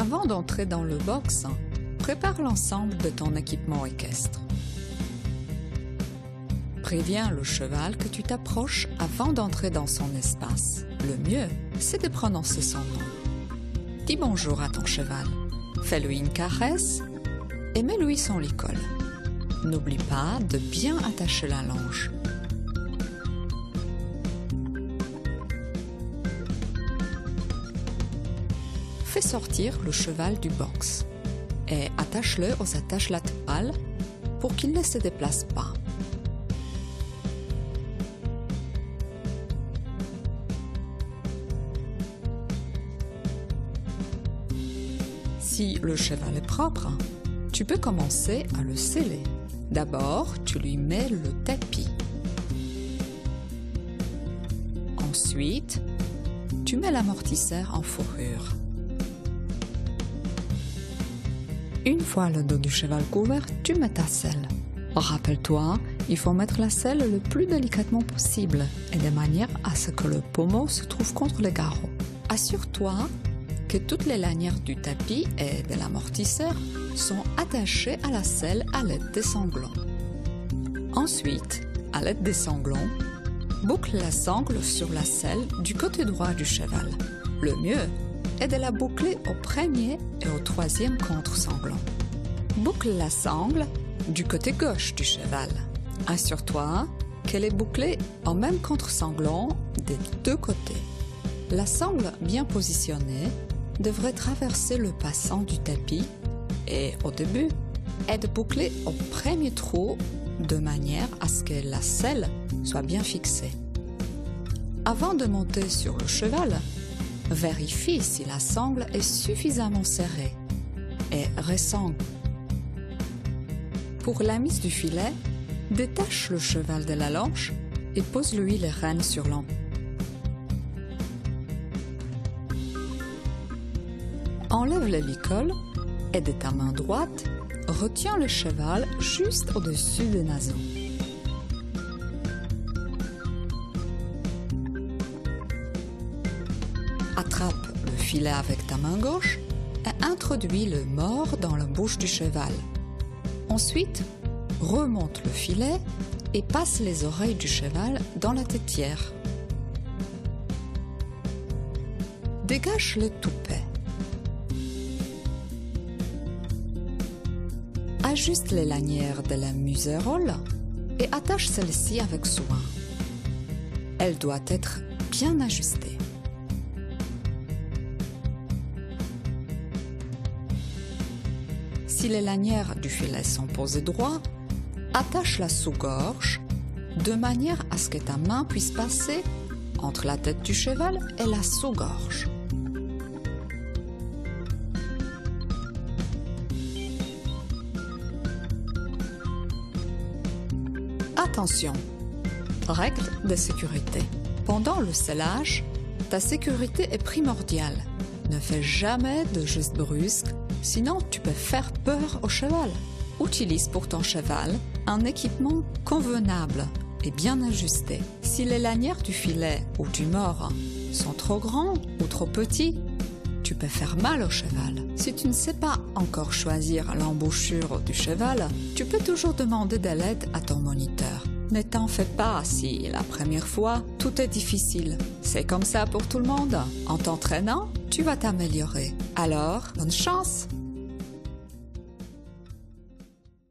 Avant d'entrer dans le box, prépare l'ensemble de ton équipement équestre. Préviens le cheval que tu t'approches avant d'entrer dans son espace. Le mieux, c'est de prononcer son nom. Dis bonjour à ton cheval, fais-lui une caresse et mets-lui son licol. N'oublie pas de bien attacher la longe. Fais sortir le cheval du box et attache-le aux attaches latérales pour qu'il ne se déplace pas. Si le cheval est propre, tu peux commencer à le seller. D'abord, tu lui mets le tapis. Ensuite, tu mets l'amortisseur en fourrure. Une fois le dos du cheval couvert, tu mets ta selle. Rappelle-toi, il faut mettre la selle le plus délicatement possible et de manière à ce que le pommeau se trouve contre le garrot. Assure-toi que toutes les lanières du tapis et de l'amortisseur sont attachées à la selle à l'aide des sanglants. Ensuite, à l'aide des sanglants, boucle la sangle sur la selle du côté droit du cheval. Le mieux est de la boucler au premier et au troisième contre-sanglant. Boucle la sangle du côté gauche du cheval. Assure-toi qu'elle est bouclée au même contre-sanglant des deux côtés. La sangle bien positionnée devrait traverser le passant du tapis et au début, être bouclée au premier trou de manière à ce que la selle soit bien fixée. Avant de monter sur le cheval, vérifie si la sangle est suffisamment serrée et ressangle. Pour la mise du filet, détache le cheval de la longe et pose-lui les rênes sur l'empe. Enlève le licol et de ta main droite, retiens le cheval juste au-dessus des naseaux. Attrape le filet avec ta main gauche et introduis le mors dans la bouche du cheval. Ensuite, remonte le filet et passe les oreilles du cheval dans la tétière. Dégage le toupet. Ajuste les lanières de la muserolle et attache celle-ci avec soin. Elle doit être bien ajustée. Si les lanières du filet sont posées droit, attache la sous-gorge de manière à ce que ta main puisse passer entre la tête du cheval et la sous-gorge. Attention, règle de sécurité. Pendant le sellage, ta sécurité est primordiale. Ne fais jamais de gestes brusques, sinon tu peux faire peur au cheval. Utilise pour ton cheval un équipement convenable et bien ajusté. Si les lanières du filet ou du mors sont trop grands ou trop petits, tu peux faire mal au cheval. Si tu ne sais pas encore choisir l'embouchure du cheval, tu peux toujours demander de l'aide à ton moniteur. Ne t'en fais pas si la première fois tout est difficile. C'est comme ça pour tout le monde. En t'entraînant, tu vas t'améliorer. Alors, bonne chance!